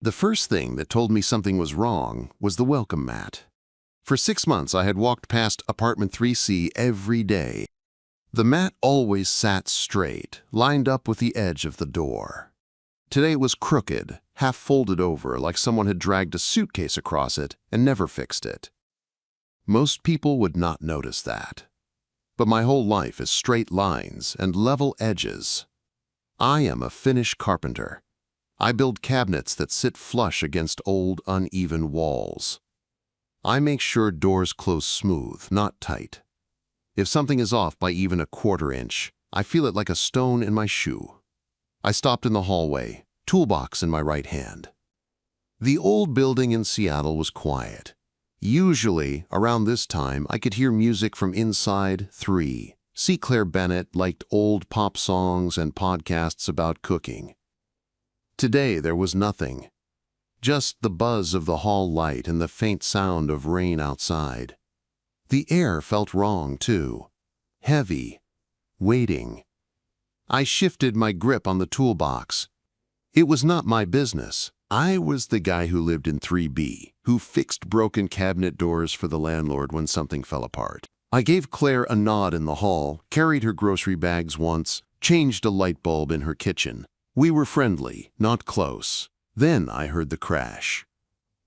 The first thing that told me something was wrong was the welcome mat. For 6 months, I had walked past apartment 3C every day. The mat always sat straight, lined up with the edge of the door. Today it was crooked, half folded over like someone had dragged a suitcase across it and never fixed it. Most people would not notice that. But my whole life is straight lines and level edges. I am a Finnish carpenter. I build cabinets that sit flush against old, uneven walls. I make sure doors close smooth, not tight. If something is off by even a quarter inch, I feel it like a stone in my shoe. I stopped in the hallway, toolbox in my right hand. The old building in Seattle was quiet. Usually, around this time, I could hear music from inside 3. C. Claire Bennett liked old pop songs and podcasts about cooking. Today, there was nothing. Just the buzz of the hall light and the faint sound of rain outside. The air felt wrong, too. Heavy. Waiting. I shifted my grip on the toolbox. It was not my business. I was the guy who lived in 3B, who fixed broken cabinet doors for the landlord when something fell apart. I gave Claire a nod in the hall, carried her grocery bags once, changed a light bulb in her kitchen. We were friendly, not close. Then I heard the crash.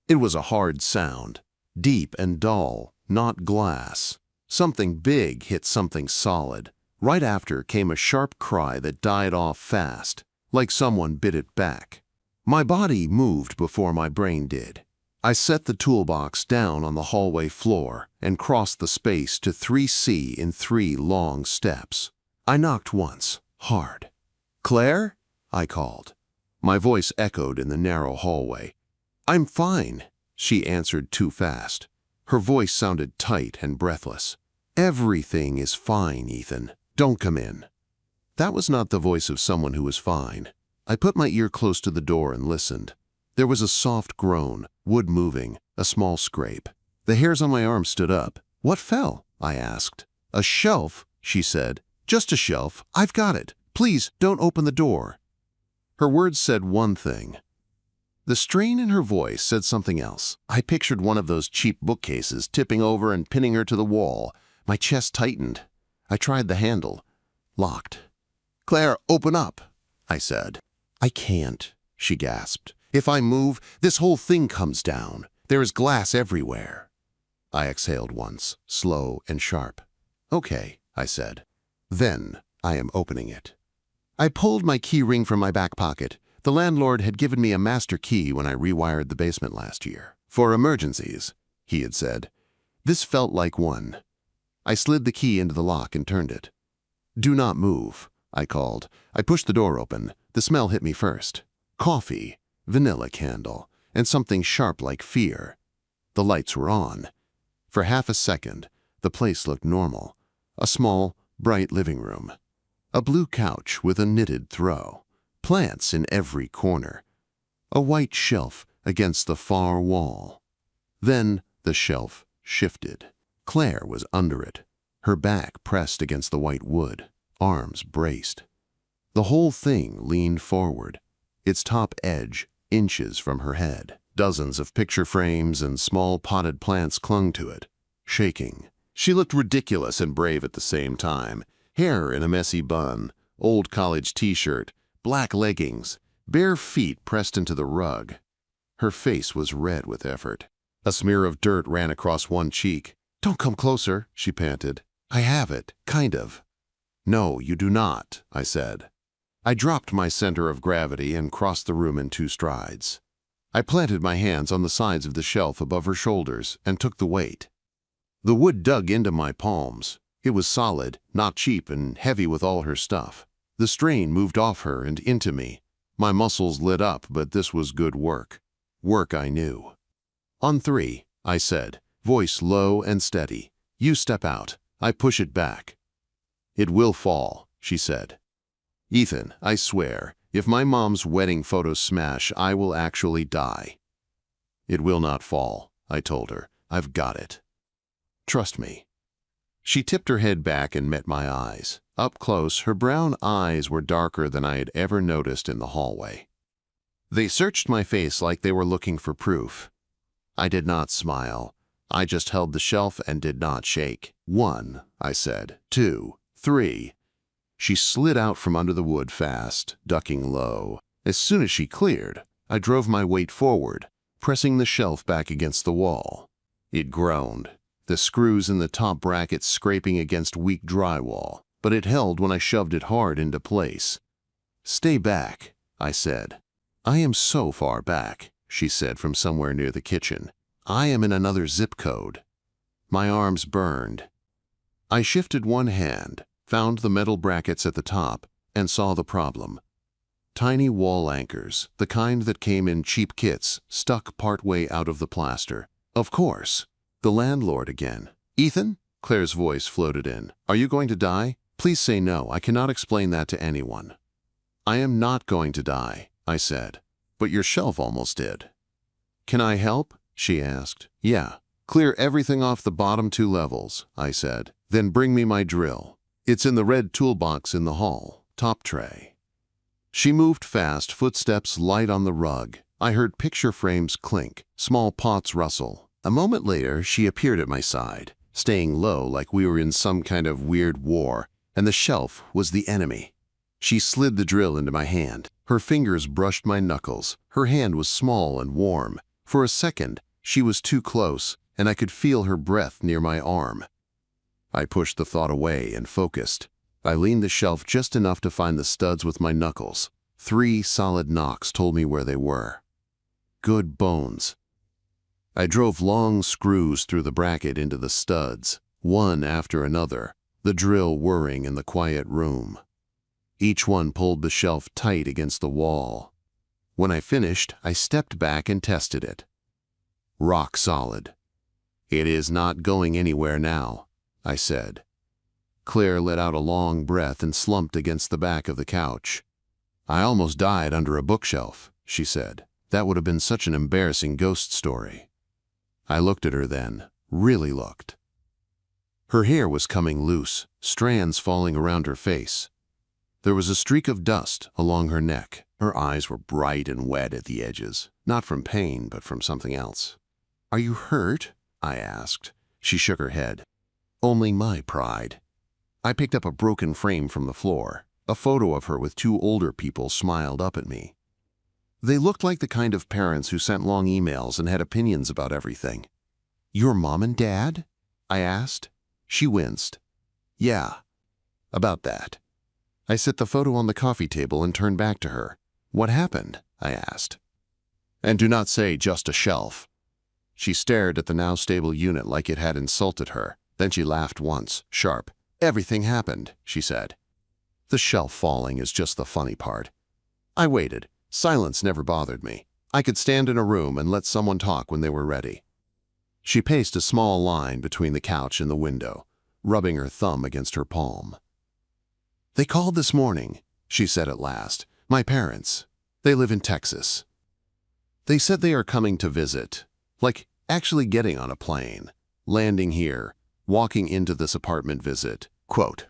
It was a hard sound, deep and dull, not glass. Something big hit something solid. Right after came a sharp cry that died off fast, like someone bit it back. My body moved before my brain did. I set the toolbox down on the hallway floor and crossed the space to 3C in 3 long steps. I knocked once, hard. "Claire?" I called. My voice echoed in the narrow hallway. "I'm fine," she answered too fast. Her voice sounded tight and breathless. "Everything is fine, Ethan. Don't come in." That was not the voice of someone who was fine. I put my ear close to the door and listened. There was a soft groan, wood moving, a small scrape. The hairs on my arm stood up. "What fell?" I asked. "A shelf," she said. "Just a shelf. I've got it. Please don't open the door." Her words said one thing. The strain in her voice said something else. I pictured one of those cheap bookcases tipping over and pinning her to the wall. My chest tightened. I tried the handle. Locked. "Claire, open up," I said. "I can't," she gasped. "If I move, this whole thing comes down. There is glass everywhere." I exhaled once, slow and sharp. "Okay," I said. "Then I am opening it." I pulled my key ring from my back pocket. The landlord had given me a master key when I rewired the basement last year. "For emergencies," he had said. This felt like one. I slid the key into the lock and turned it. "Do not move," I called. I pushed the door open. The smell hit me first. Coffee, vanilla candle, and something sharp like fear. The lights were on. For half a second, the place looked normal. A small, bright living room. A blue couch with a knitted throw. Plants in every corner. A white shelf against the far wall. Then the shelf shifted. Claire was under it, her back pressed against the white wood, arms braced. The whole thing leaned forward, its top edge inches from her head. Dozens of picture frames and small potted plants clung to it, shaking. She looked ridiculous and brave at the same time. Hair in a messy bun, old college t-shirt, black leggings, bare feet pressed into the rug. Her face was red with effort. A smear of dirt ran across one cheek. "Don't come closer," she panted. "I have it, kind of." "No, you do not," I said. I dropped my center of gravity and crossed the room in 2 strides. I planted my hands on the sides of the shelf above her shoulders and took the weight. The wood dug into my palms. It was solid, not cheap, and heavy with all her stuff. The strain moved off her and into me. My muscles lit up, but this was good work. Work I knew. "On 3, I said, voice low and steady. "You step out. I push it back." "It will fall," she said. "Ethan, I swear, if my mom's wedding photos smash, I will actually die." "It will not fall," I told her. "I've got it. Trust me." She tipped her head back and met my eyes. Up close, her brown eyes were darker than I had ever noticed in the hallway. They searched my face like they were looking for proof. I did not smile. I just held the shelf and did not shake. 1, I said. 2, 3. She slid out from under the wood fast, ducking low. As soon as she cleared, I drove my weight forward, pressing the shelf back against the wall. It groaned, the screws in the top brackets scraping against weak drywall, but it held when I shoved it hard into place. "Stay back," I said. "I am so far back," she said from somewhere near the kitchen. "I am in another zip code." My arms burned. I shifted one hand, found the metal brackets at the top, and saw the problem. Tiny wall anchors, the kind that came in cheap kits, stuck partway out of the plaster. Of course. The landlord again. "Ethan?" Claire's voice floated in. "Are you going to die? Please say no. I cannot explain that to anyone." "I am not going to die," I said. "But your shelf almost did." "Can I help?" she asked. "Yeah. Clear everything off the bottom 2 levels," I said. "Then bring me my drill. It's in the red toolbox in the hall, top tray." She moved fast, footsteps light on the rug. I heard picture frames clink, small pots rustle. A moment later, she appeared at my side, staying low like we were in some kind of weird war, and the shelf was the enemy. She slid the drill into my hand. Her fingers brushed my knuckles. Her hand was small and warm. For a second, she was too close, and I could feel her breath near my arm. I pushed the thought away and focused. I leaned the shelf just enough to find the studs with my knuckles. 3 solid knocks told me where they were. Good bones. I drove long screws through the bracket into the studs, one after another, the drill whirring in the quiet room. Each one pulled the shelf tight against the wall. When I finished, I stepped back and tested it. Rock solid. "It is not going anywhere now," I said. Claire let out a long breath and slumped against the back of the couch. "I almost died under a bookshelf," she said. "That would have been such an embarrassing ghost story." I looked at her then, really looked. Her hair was coming loose, strands falling around her face. There was a streak of dust along her neck. Her eyes were bright and wet at the edges, not from pain, but from something else. "Are you hurt?" I asked. She shook her head. "Only my pride." I picked up a broken frame from the floor. A photo of her with 2 older people smiled up at me. They looked like the kind of parents who sent long emails and had opinions about everything. "Your mom and dad?" I asked. She winced. "Yeah, about that." I set the photo on the coffee table and turned back to her. "What happened?" I asked. "And do not say just a shelf." She stared at the now stable unit like it had insulted her. Then she laughed once, sharp. "Everything happened," she said. "The shelf falling is just the funny part." I waited. Silence never bothered me. I could stand in a room and let someone talk when they were ready. She paced a small line between the couch and the window, rubbing her thumb against her palm. "They called this morning," she said at last. "My parents. They live in Texas. They said they are coming to visit, like actually getting on a plane, landing here, walking into this apartment visit." Quote,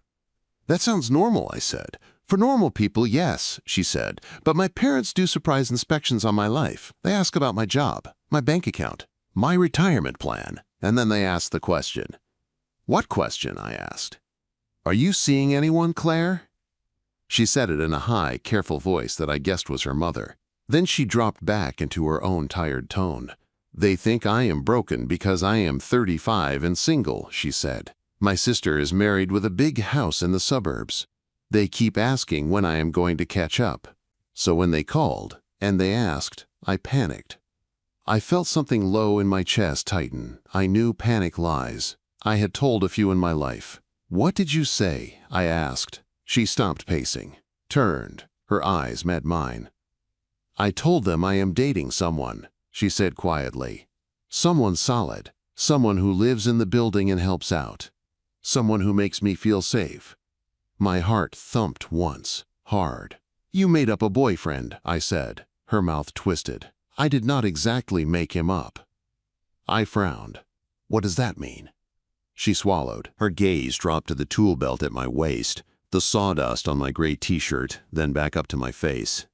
"That sounds normal," I said. "For normal people, yes," she said. "But my parents do surprise inspections on my life. They ask about my job, my bank account, my retirement plan, and then they ask the question." "What question?" I asked. "Are you seeing anyone, Claire?" She said it in a high, careful voice that I guessed was her mother. Then she dropped back into her own tired tone. "They think I am broken because I am 35 and single," she said. "My sister is married with a big house in the suburbs. They keep asking when I am going to catch up. So when they called, and they asked, I panicked." I felt something low in my chest tighten. I knew panic lies. I had told a few in my life. "What did you say?" I asked. She stopped pacing, turned. Her eyes met mine. "I told them I am dating someone," she said quietly. "Someone solid. Someone who lives in the building and helps out. Someone who makes me feel safe." My heart thumped once, hard. "You made up a boyfriend," I said. Her mouth twisted. "I did not exactly make him up." I frowned. "What does that mean?" She swallowed. Her gaze dropped to the tool belt at my waist, the sawdust on my gray t-shirt, then back up to my face.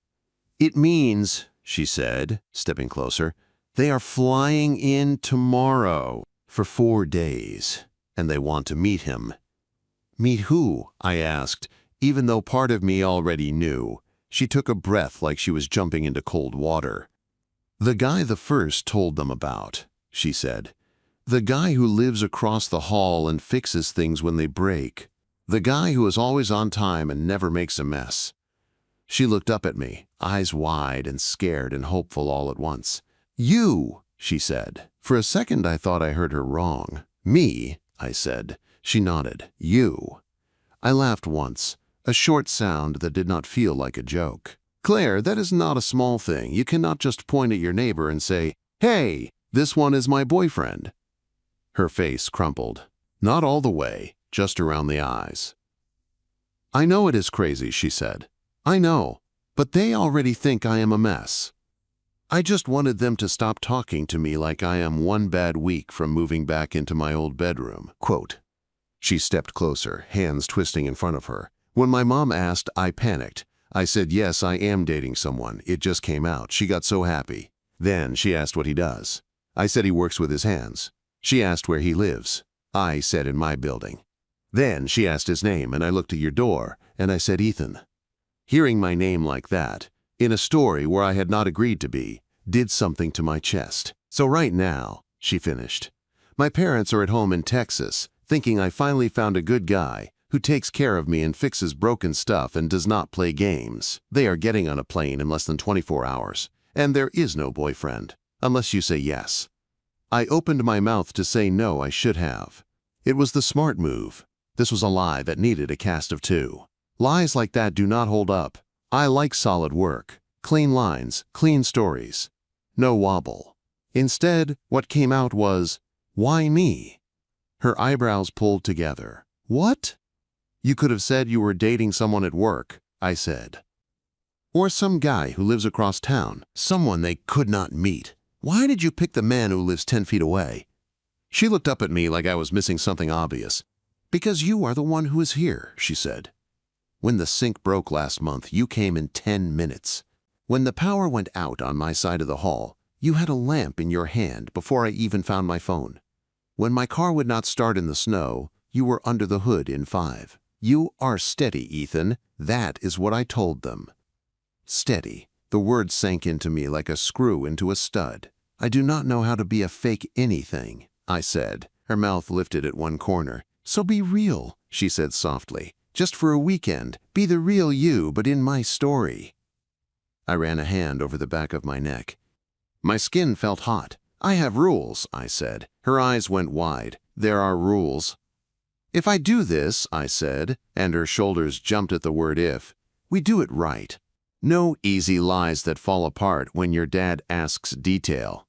"It means," she said, stepping closer. They are flying in tomorrow for 4 days, and they want to meet him. Meet who? I asked, even though part of me already knew. She took a breath like she was jumping into cold water. The guy the first told them about, she said. The guy who lives across the hall and fixes things when they break. The guy who is always on time and never makes a mess. She looked up at me, eyes wide and scared and hopeful all at once. You, she said. For a second I thought I heard her wrong. Me, I said. She nodded. You. I laughed once, a short sound that did not feel like a joke. Claire, that is not a small thing. You cannot just point at your neighbor and say, "Hey, this one is my boyfriend." Her face crumpled. Not all the way, just around the eyes. I know it is crazy, she said. I know, but they already think I am a mess. I just wanted them to stop talking to me like I am one bad week from moving back into my old bedroom. Quote. She stepped closer, hands twisting in front of her. When my mom asked, I panicked. I said, yes, I am dating someone. It just came out. She got so happy. Then she asked what he does. I said he works with his hands. She asked where he lives. I said in my building. Then she asked his name, and I looked at your door, and I said Ethan. Hearing my name like that, in a story where I had not agreed to be, did something to my chest. So right now, she finished, my parents are at home in Texas, thinking I finally found a good guy who takes care of me and fixes broken stuff and does not play games. They are getting on a plane in less than 24 hours, and there is no boyfriend, unless you say yes. I opened my mouth to say no, I should have. It was the smart move. This was a lie that needed a cast of 2. Lies like that do not hold up. I like solid work, clean lines, clean stories. No wobble. Instead, what came out was, why me? Her eyebrows pulled together. What? You could have said you were dating someone at work, I said. Or some guy who lives across town, someone they could not meet. Why did you pick the man who lives 10 feet away? She looked up at me like I was missing something obvious. Because you are the one who is here, she said. When the sink broke last month, you came in 10 minutes. When the power went out on my side of the hall, you had a lamp in your hand before I even found my phone. When my car would not start in the snow, you were under the hood in 5. You are steady, Ethan. That is what I told them. Steady. The word sank into me like a screw into a stud. I do not know how to be a fake anything, I said. Her mouth lifted at one corner. So be real, she said softly. Just for a weekend. Be the real you, but in my story. I ran a hand over the back of my neck. My skin felt hot. I have rules, I said. Her eyes went wide. There are rules. If I do this, I said, and her shoulders jumped at the word if, we do it right. No easy lies that fall apart when your dad asks detail.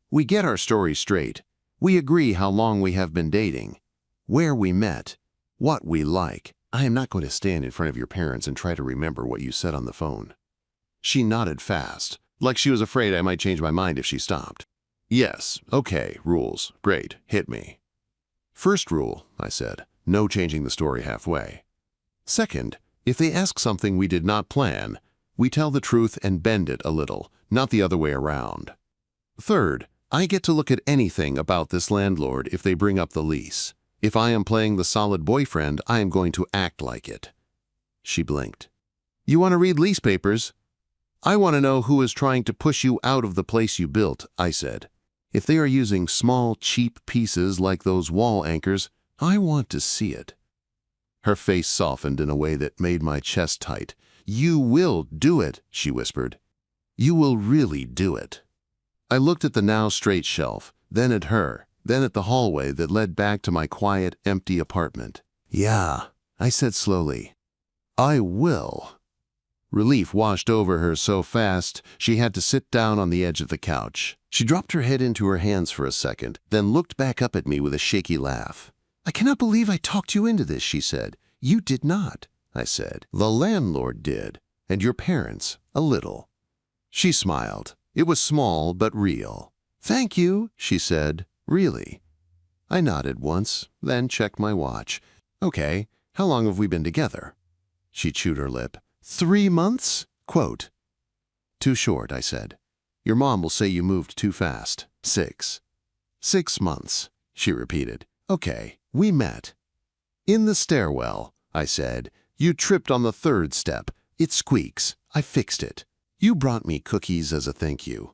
We get our story straight. We agree how long we have been dating, where we met, what we like. I am not going to stand in front of your parents and try to remember what you said on the phone. She nodded fast, like she was afraid I might change my mind if she stopped. Yes, okay, rules. Great, hit me. First rule, I said, no changing the story halfway. Second, if they ask something we did not plan, we tell the truth and bend it a little, not the other way around. Third, I get to look at anything about this landlord if they bring up the lease. If I am playing the solid boyfriend, I am going to act like it. She blinked. You want to read lease papers? I want to know who is trying to push you out of the place you built, I said. If they are using small, cheap pieces like those wall anchors, I want to see it. Her face softened in a way that made my chest tight. You will do it, she whispered. You will really do it. I looked at the now straight shelf, then at her, then at the hallway that led back to my quiet, empty apartment. Yeah, I said slowly. I will. Relief washed over her so fast she had to sit down on the edge of the couch. She dropped her head into her hands for a second, then looked back up at me with a shaky laugh. I cannot believe I talked you into this, she said. You did not, I said. The landlord did, and your parents, a little. She smiled. It was small but real. Thank you, she said. Really? I nodded once, then checked my watch. Okay, how long have we been together? She chewed her lip. 3 months? Quote. Too short, I said. Your mom will say you moved too fast. 6 months, she repeated. Okay, we met. In the stairwell, I said. You tripped on the third step. It squeaks. I fixed it. You brought me cookies as a thank you.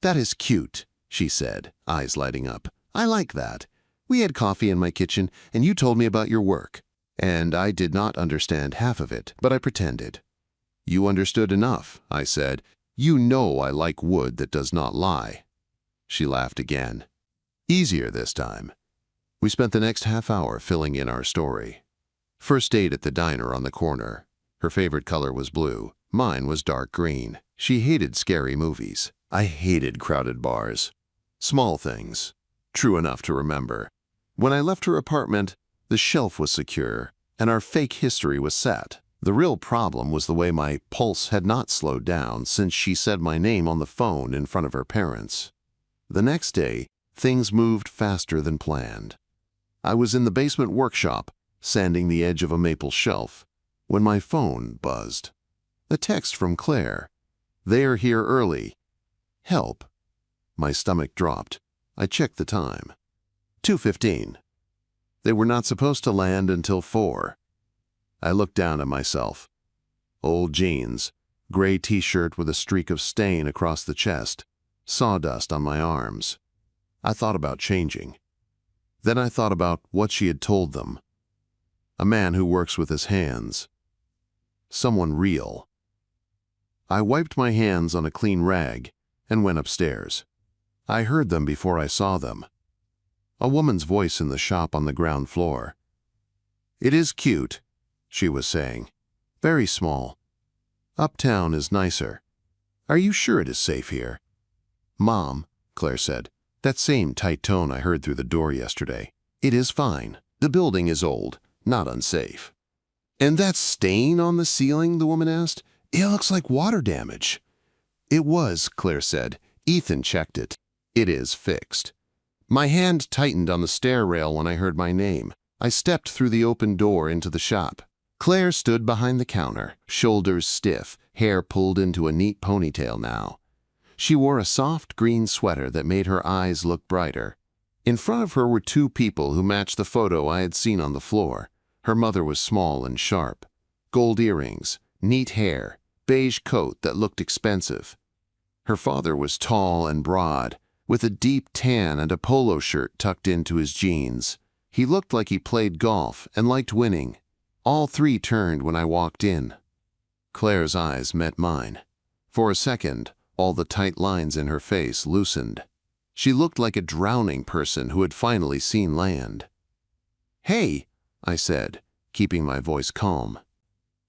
That is cute, she said, eyes lighting up. I like that. We had coffee in my kitchen, and you told me about your work. And I did not understand half of it, but I pretended. You understood enough, I said. You know I like wood that does not lie. She laughed again. Easier this time. We spent the next half hour filling in our story. First date at the diner on the corner. Her favorite color was blue. Mine was dark green. She hated scary movies. I hated crowded bars. Small things. True enough to remember. When I left her apartment, the shelf was secure, and our fake history was set. The real problem was the way my pulse had not slowed down since she said my name on the phone in front of her parents. The next day, things moved faster than planned. I was in the basement workshop, sanding the edge of a maple shelf, when my phone buzzed. A text from Claire. They are here early. Help. My stomach dropped. I checked the time. 2:15. They were not supposed to land until 4. I looked down at myself. Old jeans, gray t-shirt with a streak of stain across the chest, sawdust on my arms. I thought about changing. Then I thought about what she had told them. A man who works with his hands. Someone real. I wiped my hands on a clean rag and went upstairs. I heard them before I saw them. A woman's voice in the shop on the ground floor. It is cute, she was saying. Very small. Uptown is nicer. Are you sure it is safe here? Mom, Claire said. That same tight tone I heard through the door yesterday. It is fine. The building is old, not unsafe. And that stain on the ceiling, the woman asked? It looks like water damage. It was, Claire said. Ethan checked it. It is fixed. My hand tightened on the stair rail when I heard my name. I stepped through the open door into the shop. Claire stood behind the counter, shoulders stiff, hair pulled into a neat ponytail now. She wore a soft green sweater that made her eyes look brighter. In front of her were 2 people who matched the photo I had seen on the floor. Her mother was small and sharp. Gold earrings, neat hair, beige coat that looked expensive. Her father was tall and broad, with a deep tan and a polo shirt tucked into his jeans. He looked like he played golf and liked winning. All 3 turned when I walked in. Claire's eyes met mine. For a second, all the tight lines in her face loosened. She looked like a drowning person who had finally seen land. Hey, I said, keeping my voice calm.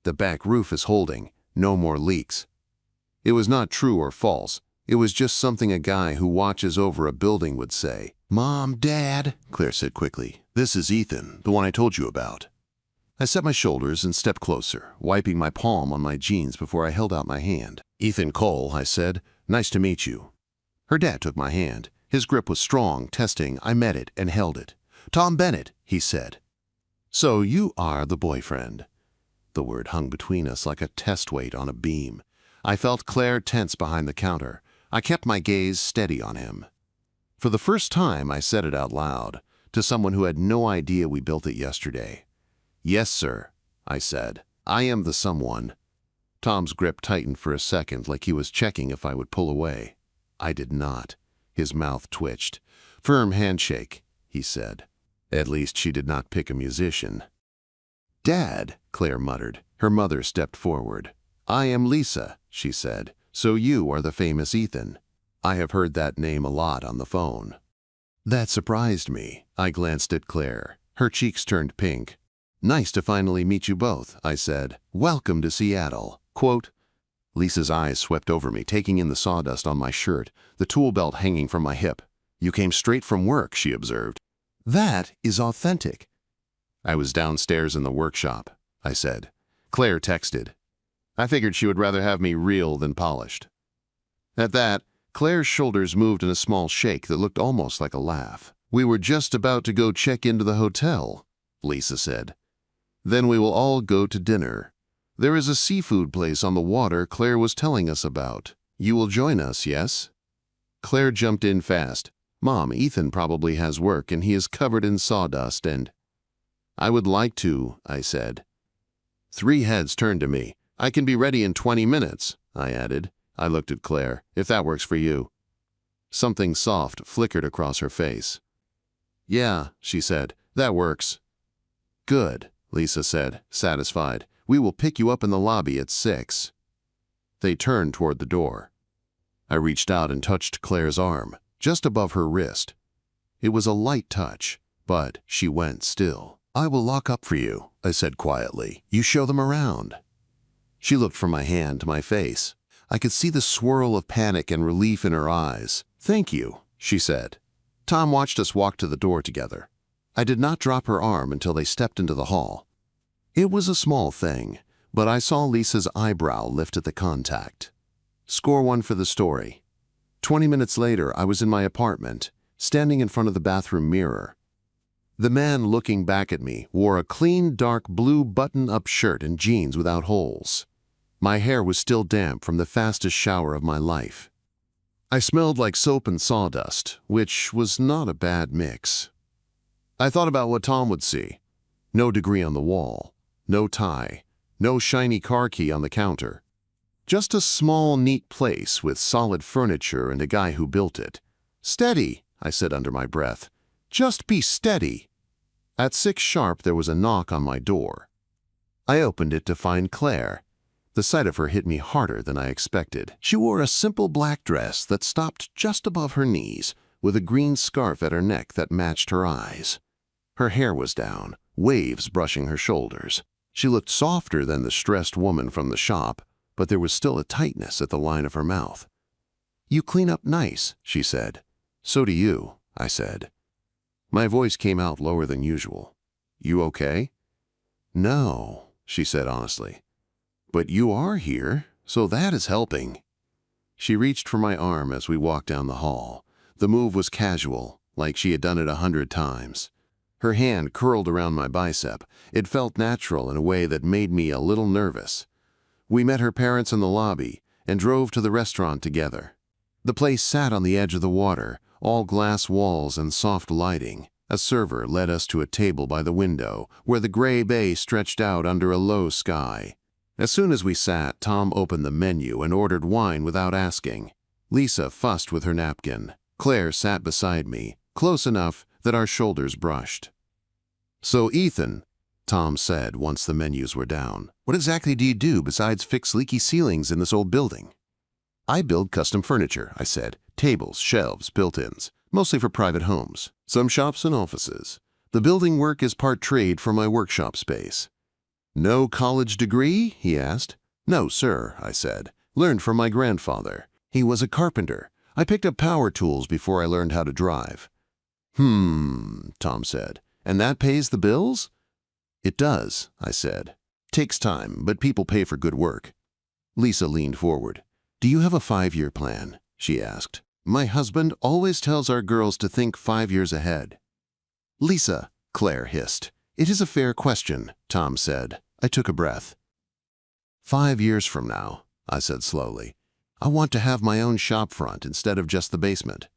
The back roof is holding. No more leaks. It was not true or false. It was just something a guy who watches over a building would say. Mom, Dad, Claire said quickly. This is Ethan, the one I told you about. I set my shoulders and stepped closer, wiping my palm on my jeans before I held out my hand. Ethan Cole, I said. Nice to meet you. Her dad took my hand. His grip was strong, testing. I met it and held it. Tom Bennett, he said. So you are the boyfriend. The word hung between us like a test weight on a beam. I felt Claire tense behind the counter. I kept my gaze steady on him. For the first time, I said it out loud, to someone who had no idea we built it yesterday. Yes, sir, I said. I am the someone. Tom's grip tightened for a second like he was checking if I would pull away. I did not. His mouth twitched. Firm handshake, he said. At least she did not pick a musician. Dad, Claire muttered. Her mother stepped forward. I am Lisa, she said. So you are the famous Ethan. I have heard that name a lot on the phone. That surprised me. I glanced at Claire. Her cheeks turned pink. Nice to finally meet you both, I said. Welcome to Seattle. Quote. Lisa's eyes swept over me, taking in the sawdust on my shirt, the tool belt hanging from my hip. You came straight from work, she observed. That is authentic. I was downstairs in the workshop, I said. Claire texted. I figured she would rather have me real than polished. At that, Claire's shoulders moved in a small shake that looked almost like a laugh. We were just about to go check into the hotel, Lisa said. Then we will all go to dinner. There is a seafood place on the water Claire was telling us about. You will join us, yes? Claire jumped in fast. "Mom, Ethan probably has work and he is covered in sawdust and—" "I would like to," I said. 3 heads turned to me. "I can be ready in 20 minutes, I added. I looked at Claire. "If that works for you." Something soft flickered across her face. "Yeah," she said, "that works." "Good," Lisa said, satisfied. "We will pick you up in the lobby at 6. They turned toward the door. I reached out and touched Claire's arm, just above her wrist. It was a light touch, but she went still. "I will lock up for you," I said quietly. "You show them around." She looked from my hand to my face. I could see the swirl of panic and relief in her eyes. "Thank you," she said. Tom watched us walk to the door together. I did not drop her arm until they stepped into the hall. It was a small thing, but I saw Lisa's eyebrow lift at the contact. Score 1 for the story. 20 minutes later, I was in my apartment, standing in front of the bathroom mirror. The man looking back at me wore a clean, dark blue button-up shirt and jeans without holes. My hair was still damp from the fastest shower of my life. I smelled like soap and sawdust, which was not a bad mix. I thought about what Tom would see. No degree on the wall, no tie, no shiny car key on the counter. Just a small, neat place with solid furniture and a guy who built it. "Steady," I said under my breath. "Just be steady." At 6 sharp, there was a knock on my door. I opened it to find Claire. The sight of her hit me harder than I expected. She wore a simple black dress that stopped just above her knees, with a green scarf at her neck that matched her eyes. Her hair was down, waves brushing her shoulders. She looked softer than the stressed woman from the shop, but there was still a tightness at the line of her mouth. "You clean up nice," she said. "So do you," I said. My voice came out lower than usual. "You okay?" "No," she said honestly. "But you are here, so that is helping." She reached for my arm as we walked down the hall. The move was casual, like she had done it 100 times. Her hand curled around my bicep. It felt natural in a way that made me a little nervous. We met her parents in the lobby and drove to the restaurant together. The place sat on the edge of the water, all glass walls and soft lighting. A server led us to a table by the window, where the gray bay stretched out under a low sky. As soon as we sat, Tom opened the menu and ordered wine without asking. Lisa fussed with her napkin. Claire sat beside me, close enough that our shoulders brushed. "So, Ethan," Tom said once the menus were down, "what exactly do you do besides fix leaky ceilings in this old building?" "I build custom furniture," I said. "Tables, shelves, built-ins, mostly for private homes, some shops and offices. The building work is part trade for my workshop space." "No college degree?" he asked. "No, sir," I said. "Learned from my grandfather. He was a carpenter. I picked up power tools before I learned how to drive." Tom said. "And that pays the bills?" "It does," I said. "Takes time, but people pay for good work." Lisa leaned forward. "Do you have a 5-year plan?" she asked. "My husband always tells our girls to think 5 years ahead." "Lisa," Claire hissed. "It is a fair question," Tom said. I took a breath. 5 years from now," I said slowly, "I want to have my own shop front instead of just the basement.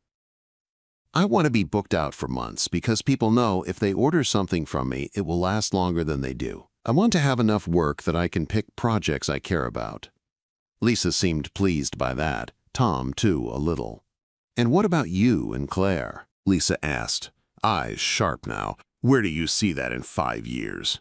I want to be booked out for months because people know if they order something from me, it will last longer than they do. I want to have enough work that I can pick projects I care about." Lisa seemed pleased by that. Tom, too, a little. "And what about you and Claire?" Lisa asked, eyes sharp now. "Where do you see that in 5 years?"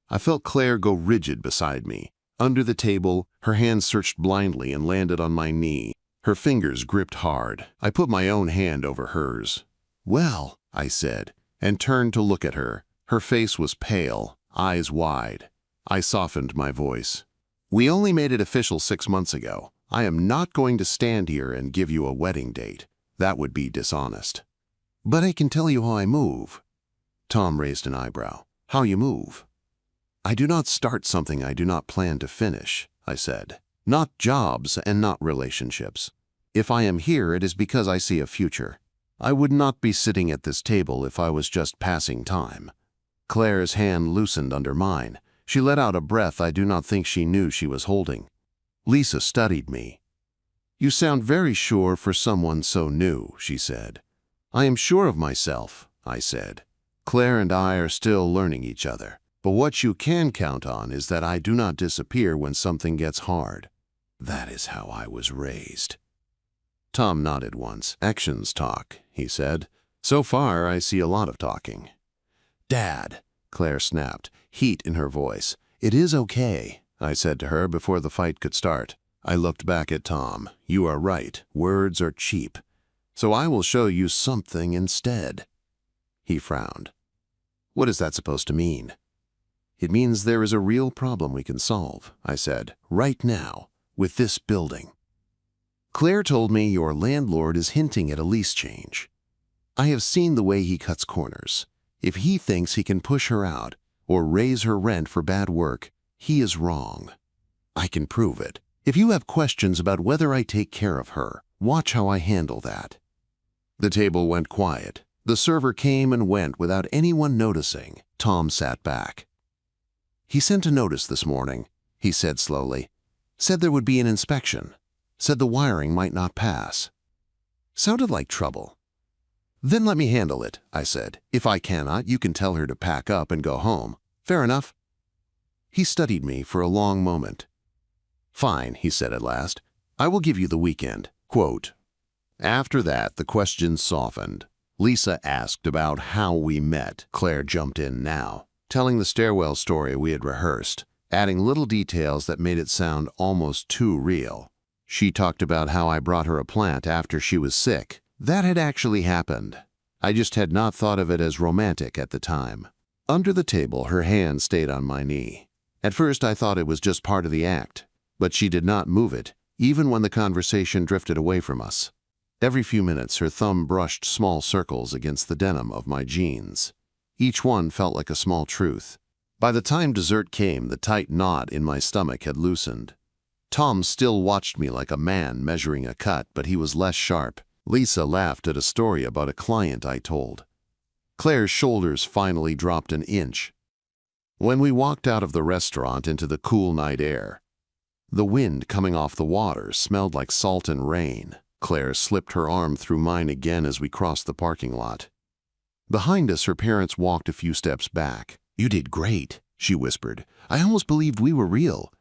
I felt Claire go rigid beside me. Under the table, her hand searched blindly and landed on my knee. Her fingers gripped hard. I put my own hand over hers. "Well," I said, and turned to look at her. Her face was pale, eyes wide. I softened my voice. "We only made it official 6 months ago. I am not going to stand here and give you a wedding date. That would be dishonest." "But I can tell you how I move." Tom raised an eyebrow. "How you move?" "I do not start something I do not plan to finish," I said. "Not jobs and not relationships. If I am here, it is because I see a future. I would not be sitting at this table if I was just passing time." Claire's hand loosened under mine. She let out a breath I do not think she knew she was holding. Lisa studied me. You sound very sure for someone so new, she said. I am sure of myself, I said. Claire and I are still learning each other. But what you can count on is that I do not disappear when something gets hard. That is how I was raised. Tom nodded once. Actions talk, he said. So far, I see a lot of talking. Dad, Claire snapped, heat in her voice. It is okay, I said to her before the fight could start. I looked back at Tom. You are right. Words are cheap. So I will show you something instead. He frowned. What is that supposed to mean? It means there is a real problem we can solve, I said, right now, with this building. Claire told me your landlord is hinting at a lease change. I have seen the way he cuts corners. If he thinks he can push her out or raise her rent for bad work, he is wrong. I can prove it. If you have questions about whether I take care of her, watch how I handle that. The table went quiet. The server came and went without anyone noticing. Tom sat back. He sent a notice this morning, he said slowly. Said there would be an inspection. Said the wiring might not pass. Sounded like trouble. Then let me handle it, I said. If I cannot, you can tell her to pack up and go home. Fair enough? He studied me for a long moment. Fine, he said at last. I will give you the weekend. Quote. After that, the questions softened. Lisa asked about how we met. Claire jumped in now, telling the stairwell story we had rehearsed, adding little details that made it sound almost too real. She talked about how I brought her a plant after she was sick. That had actually happened. I just had not thought of it as romantic at the time. Under the table, her hand stayed on my knee. At first, I thought it was just part of the act, but she did not move it, even when the conversation drifted away from us. Every few minutes, her thumb brushed small circles against the denim of my jeans. Each one felt like a small truth. By the time dessert came, the tight knot in my stomach had loosened. Tom still watched me like a man measuring a cut, but he was less sharp. Lisa laughed at a story about a client I told. Claire's shoulders finally dropped an inch. When we walked out of the restaurant into the cool night air, the wind coming off the water smelled like salt and rain. Claire slipped her arm through mine again as we crossed the parking lot. Behind us, her parents walked a few steps back. You did great, she whispered. I almost believed we were real.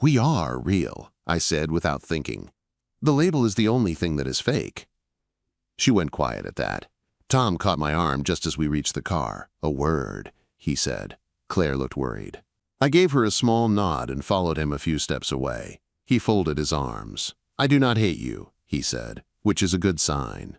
We are real, I said without thinking. The label is the only thing that is fake. She went quiet at that. Tom caught my arm just as we reached the car. A word, he said. Claire looked worried. I gave her a small nod and followed him a few steps away. He folded his arms. I do not hate you, he said, which is a good sign.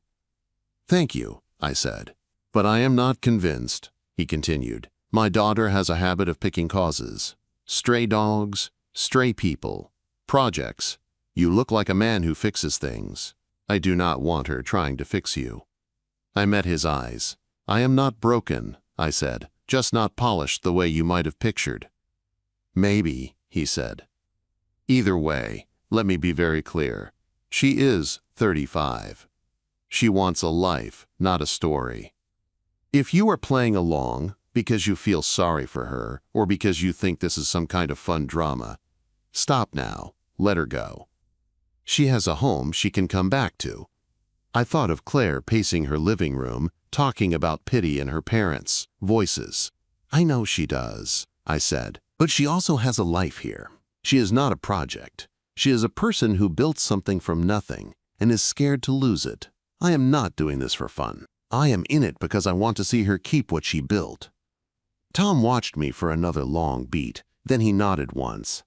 Thank you, I said. But I am not convinced, he continued. My daughter has a habit of picking causes. Stray dogs, stray people, projects. You look like a man who fixes things. I do not want her trying to fix you. I met his eyes. I am not broken, I said, just not polished the way you might have pictured. Maybe, he said. Either way, let me be very clear. She is 35. She wants a life, not a story. If you are playing along because you feel sorry for her or because you think this is some kind of fun drama, stop now. Let her go. She has a home she can come back to. I thought of Claire pacing her living room, talking about pity in her parents' voices. I know she does, I said, but she also has a life here. She is not a project. She is a person who built something from nothing and is scared to lose it. I am not doing this for fun. I am in it because I want to see her keep what she built. Tom watched me for another long beat, then he nodded once.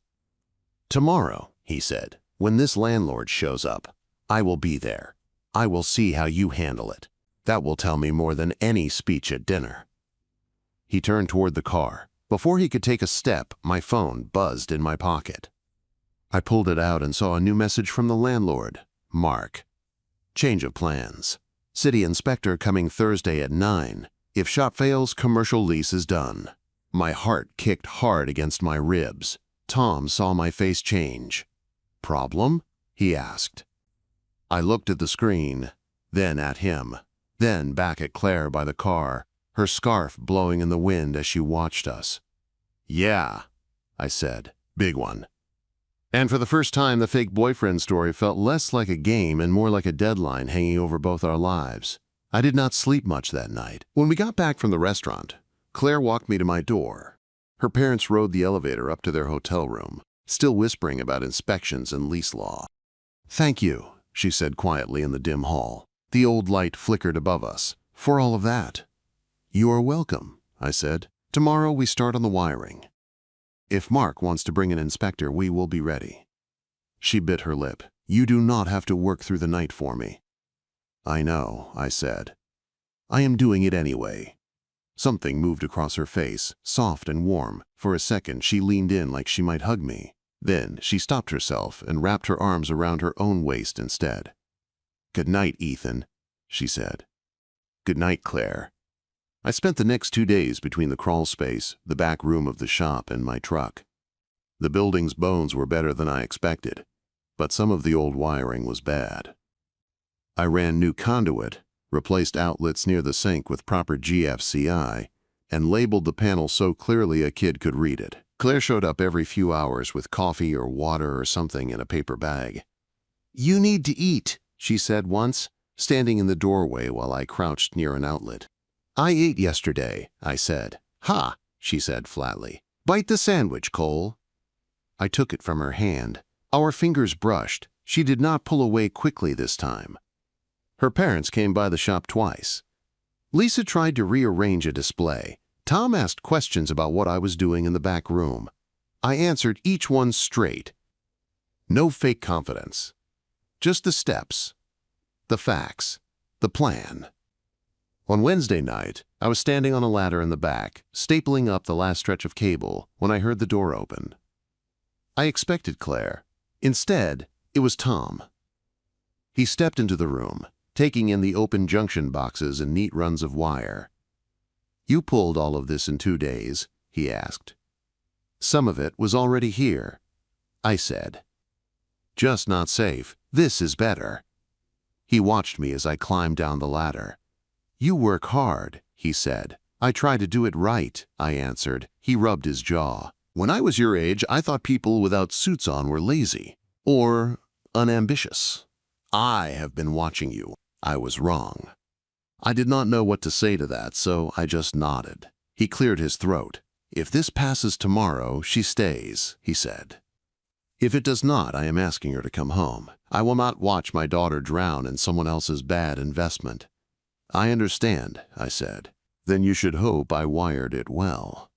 Tomorrow, he said, when this landlord shows up, I will be there. I will see how you handle it. That will tell me more than any speech at dinner. He turned toward the car. Before he could take a step, my phone buzzed in my pocket. I pulled it out and saw a new message from the landlord, Mark. Change of plans. City inspector coming Thursday at 9. If shop fails, commercial lease is done. My heart kicked hard against my ribs. Tom saw my face change. Problem? He asked. I looked at the screen, then at him, then back at Claire by the car, her scarf blowing in the wind as she watched us. Yeah, I said. Big one. And for the first time, the fake boyfriend story felt less like a game and more like a deadline hanging over both our lives. I did not sleep much that night. When we got back from the restaurant, Claire walked me to my door. Her parents rode the elevator up to their hotel room, still whispering about inspections and lease law. "Thank you," she said quietly in the dim hall. The old light flickered above us. "For all of that." "You are welcome," I said. "Tomorrow we start on the wiring. If Mark wants to bring an inspector, we will be ready." She bit her lip. "You do not have to work through the night for me." "I know," I said. "I am doing it anyway." Something moved across her face, soft and warm. For a second, she leaned in like she might hug me. Then she stopped herself and wrapped her arms around her own waist instead. "Good night, Ethan," she said. "Good night, Claire." I spent the next 2 days between the crawl space, the back room of the shop, and my truck. The building's bones were better than I expected, but some of the old wiring was bad. I ran new conduit, replaced outlets near the sink with proper GFCI, and labeled the panel so clearly a kid could read it. Claire showed up every few hours with coffee or water or something in a paper bag. "You need to eat," she said once, standing in the doorway while I crouched near an outlet. "I ate yesterday," I said. "Ha," she said flatly. "Bite the sandwich, Cole." I took it from her hand. Our fingers brushed. She did not pull away quickly this time. Her parents came by the shop twice. Lisa tried to rearrange a display. Tom asked questions about what I was doing in the back room. I answered each one straight. No fake confidence. Just the steps, the facts, the plan. On Wednesday night, I was standing on a ladder in the back, stapling up the last stretch of cable, when I heard the door open. I expected Claire. Instead, it was Tom. He stepped into the room, taking in the open junction boxes and neat runs of wire. "You pulled all of this in 2 days?" he asked. "Some of it was already here," I said. "Just not safe. This is better." He watched me as I climbed down the ladder. "You work hard," he said. "I try to do it right," I answered. He rubbed his jaw. "When I was your age, I thought people without suits on were lazy or unambitious. I have been watching you. I was wrong." I did not know what to say to that, so I just nodded. He cleared his throat. "If this passes tomorrow, she stays," he said. "If it does not, I am asking her to come home. I will not watch my daughter drown in someone else's bad investment." "I understand," I said. "Then you should hope I wired it well."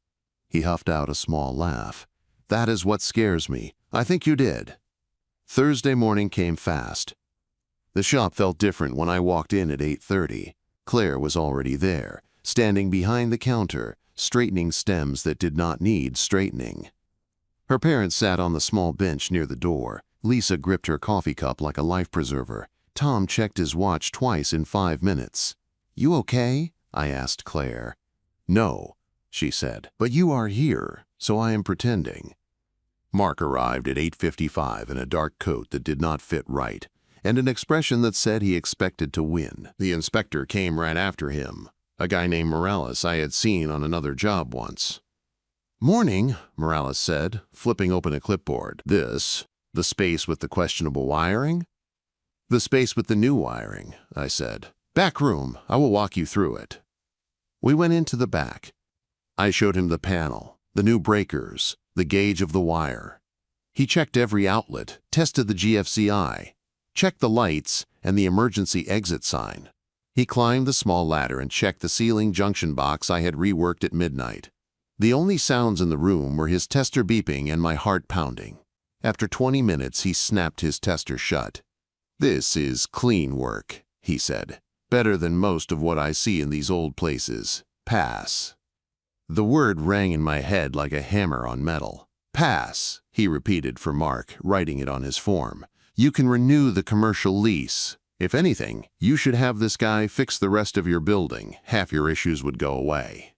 He huffed out a small laugh. "That is what scares me. I think you did." Thursday morning came fast. The shop felt different when I walked in at 8:30. Claire was already there, standing behind the counter, straightening stems that did not need straightening. Her parents sat on the small bench near the door. Lisa gripped her coffee cup like a life preserver. Tom checked his watch twice in 5 minutes. "You okay?" I asked Claire. "No," she said, "but you are here, so I am pretending." Mark arrived at 8:55 in a dark coat that did not fit right, and an expression that said he expected to win. The inspector came right after him, a guy named Morales I had seen on another job once. "Morning," Morales said, flipping open a clipboard. "This, the space with the questionable wiring?" "The space with the new wiring," I said. "Back room, I will walk you through it." We went into the back. I showed him the panel, the new breakers, the gauge of the wire. He checked every outlet, tested the GFCI, checked the lights and the emergency exit sign. He climbed the small ladder and checked the ceiling junction box I had reworked at midnight. The only sounds in the room were his tester beeping and my heart pounding. After 20 minutes, he snapped his tester shut. "This is clean work," he said. "Better than most of what I see in these old places. Pass." The word rang in my head like a hammer on metal. "Pass," he repeated for Mark, writing it on his form. "You can renew the commercial lease. If anything, you should have this guy fix the rest of your building. Half your issues would go away."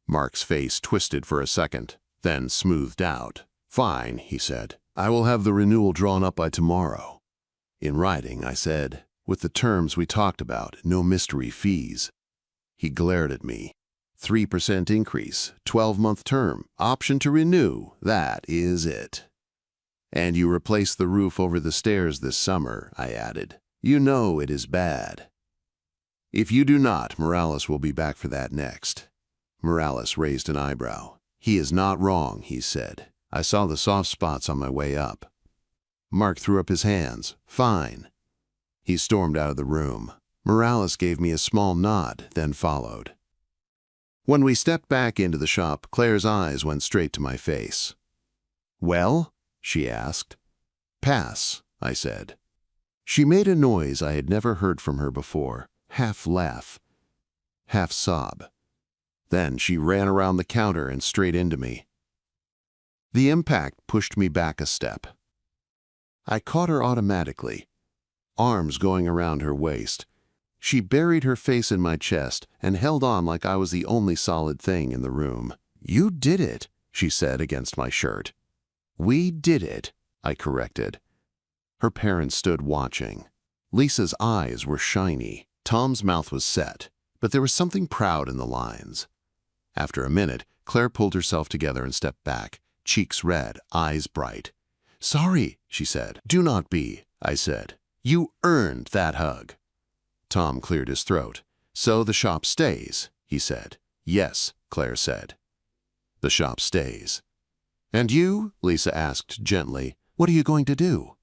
Mark's face twisted for a second, then smoothed out. "Fine," he said. "I will have the renewal drawn up by tomorrow." "In writing," I said, "with the terms we talked about, no mystery fees." He glared at me. 3% increase, 12-month term, option to renew, that is it. And you replace the roof over the stairs this summer, I added. You know it is bad. If you do not, Morales will be back for that next. Morales raised an eyebrow. He is not wrong, he said. I saw the soft spots on my way up. Mark threw up his hands. Fine. He stormed out of the room. Morales gave me a small nod, then followed. When we stepped back into the shop, Claire's eyes went straight to my face. Well? She asked. Pass, I said. She made a noise I had never heard from her before, half laugh, half sob. Then she ran around the counter and straight into me. The impact pushed me back a step. I caught her automatically, arms going around her waist. She buried her face in my chest and held on like I was the only solid thing in the room. You did it, she said against my shirt. We did it, I corrected. Her parents stood watching. Lisa's eyes were shiny. Tom's mouth was set, but there was something proud in the lines. After a minute, Claire pulled herself together and stepped back, cheeks red, eyes bright. Sorry, she said. Do not be, I said. You earned that hug. Tom cleared his throat. So the shop stays, he said. Yes, Claire said. The shop stays. And you? Lisa asked gently. What are you going to do?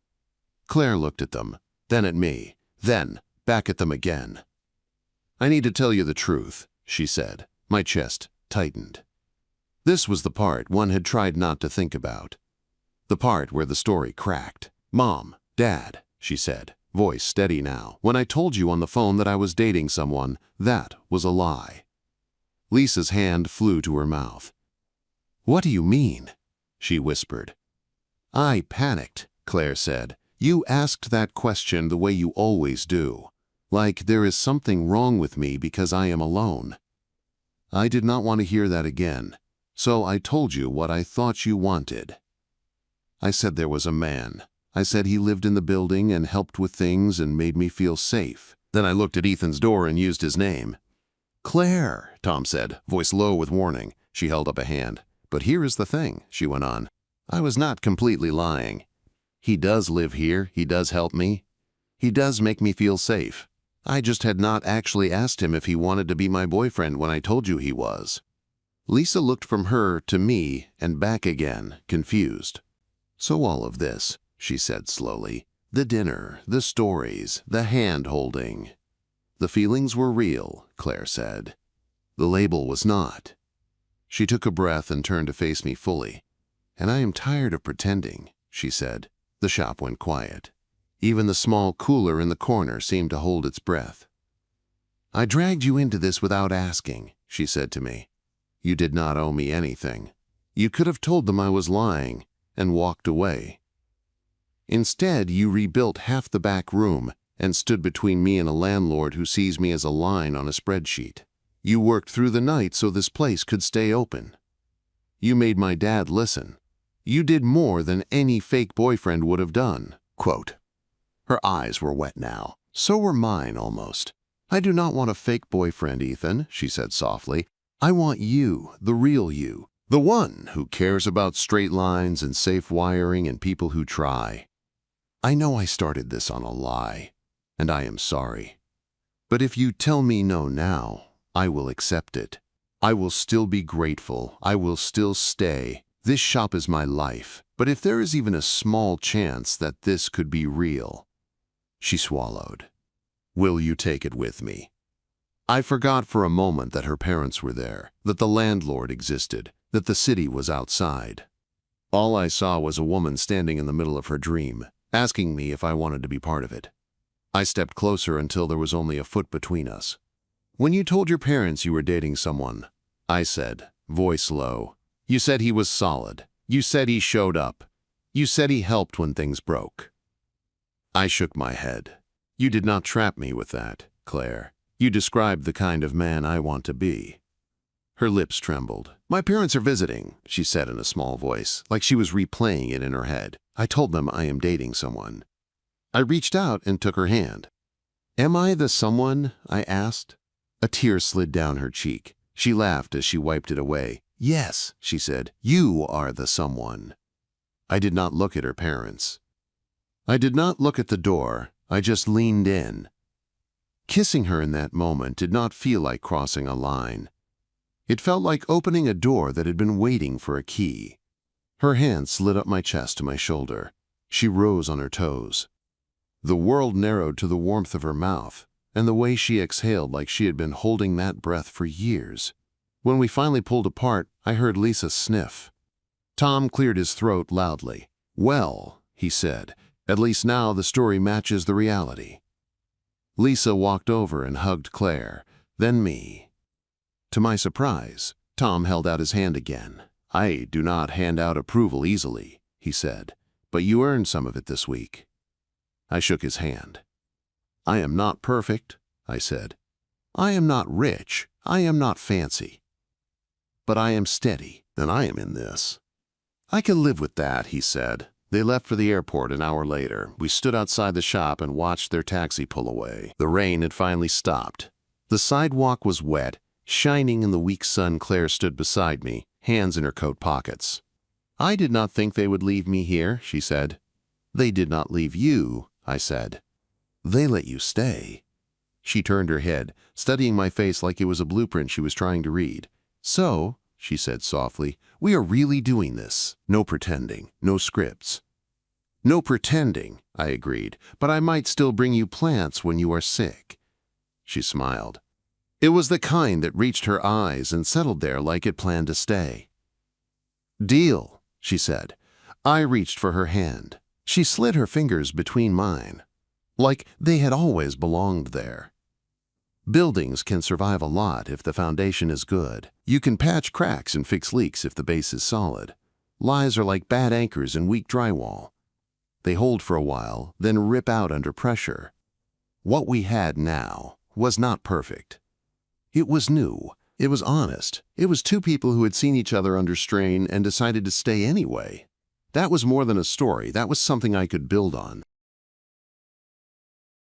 Claire looked at them, then at me, then back at them again. I need to tell you the truth, she said. My chest tightened. This was the part one had tried not to think about. The part where the story cracked. Mom, Dad, she said, voice steady now. When I told you on the phone that I was dating someone, that was a lie. Lisa's hand flew to her mouth. What do you mean? She whispered. I panicked, Claire said. You asked that question the way you always do. Like there is something wrong with me because I am alone. I did not want to hear that again, so I told you what I thought you wanted. I said there was a man. I said he lived in the building and helped with things and made me feel safe. Then I looked at Ethan's door and used his name. Claire, Tom said, voice low with warning. She held up a hand. But here is the thing, she went on. I was not completely lying. He does live here. He does help me. He does make me feel safe. I just had not actually asked him if he wanted to be my boyfriend when I told you he was. Lisa looked from her to me and back again, confused. So all of this, she said slowly, the dinner, the stories, the hand-holding. The feelings were real, Claire said. The label was not. She took a breath and turned to face me fully. And I am tired of pretending, she said. The shop went quiet. Even the small cooler in the corner seemed to hold its breath. I dragged you into this without asking, she said to me. You did not owe me anything. You could have told them I was lying and walked away. Instead, you rebuilt half the back room and stood between me and a landlord who sees me as a line on a spreadsheet. You worked through the night so this place could stay open. You made my dad listen. You did more than any fake boyfriend would have done. Quote. Her eyes were wet now. So were mine almost. I do not want a fake boyfriend, Ethan, she said softly. I want you, the real you, the one who cares about straight lines and safe wiring and people who try. I know I started this on a lie, and I am sorry. But if you tell me no now, I will accept it. I will still be grateful. I will still stay. This shop is my life. But if there is even a small chance that this could be real, she swallowed. Will you take it with me? I forgot for a moment that her parents were there, that the landlord existed, that the city was outside. All I saw was a woman standing in the middle of her dream, asking me if I wanted to be part of it. I stepped closer until there was only a foot between us. When you told your parents you were dating someone, I said, voice low, you said he was solid. You said he showed up. You said he helped when things broke. I shook my head. You did not trap me with that, Claire. You described the kind of man I want to be. Her lips trembled. My parents are visiting, she said in a small voice, like she was replaying it in her head. I told them I am dating someone. I reached out and took her hand. Am I the someone? I asked. A tear slid down her cheek. She laughed as she wiped it away. Yes, she said, you are the someone. I did not look at her parents. I did not look at the door. I just leaned in. Kissing her in that moment did not feel like crossing a line. It felt like opening a door that had been waiting for a key. Her hand slid up my chest to my shoulder. She rose on her toes. The world narrowed to the warmth of her mouth and the way she exhaled like she had been holding that breath for years. When we finally pulled apart, I heard Lisa sniff. Tom cleared his throat loudly. "Well," he said, "at least now the story matches the reality." Lisa walked over and hugged Claire, then me. To my surprise, Tom held out his hand again. "I do not hand out approval easily," he said, "but you earned some of it this week." I shook his hand. "I am not perfect," I said. "I am not rich. I am not fancy. But I am steady, and I am in this." "I can live with that," he said. They left for the airport an hour later. We stood outside the shop and watched their taxi pull away. The rain had finally stopped. The sidewalk was wet, shining in the weak sun. Claire stood beside me, hands in her coat pockets. "I did not think they would leave me here," she said. "They did not leave you," I said. "They let you stay." She turned her head, studying my face like it was a blueprint she was trying to read. "So," she said softly, "we are really doing this. No pretending, no scripts." "No pretending," I agreed, "but I might still bring you plants when you are sick." She smiled. It was the kind that reached her eyes and settled there like it planned to stay. "Deal," she said. I reached for her hand. She slid her fingers between mine, like they had always belonged there. Buildings can survive a lot if the foundation is good. You can patch cracks and fix leaks if the base is solid. Lies are like bad anchors in weak drywall. They hold for a while, then rip out under pressure. What we had now was not perfect. It was new. It was honest. It was two people who had seen each other under strain and decided to stay anyway. That was more than a story. That was something I could build on.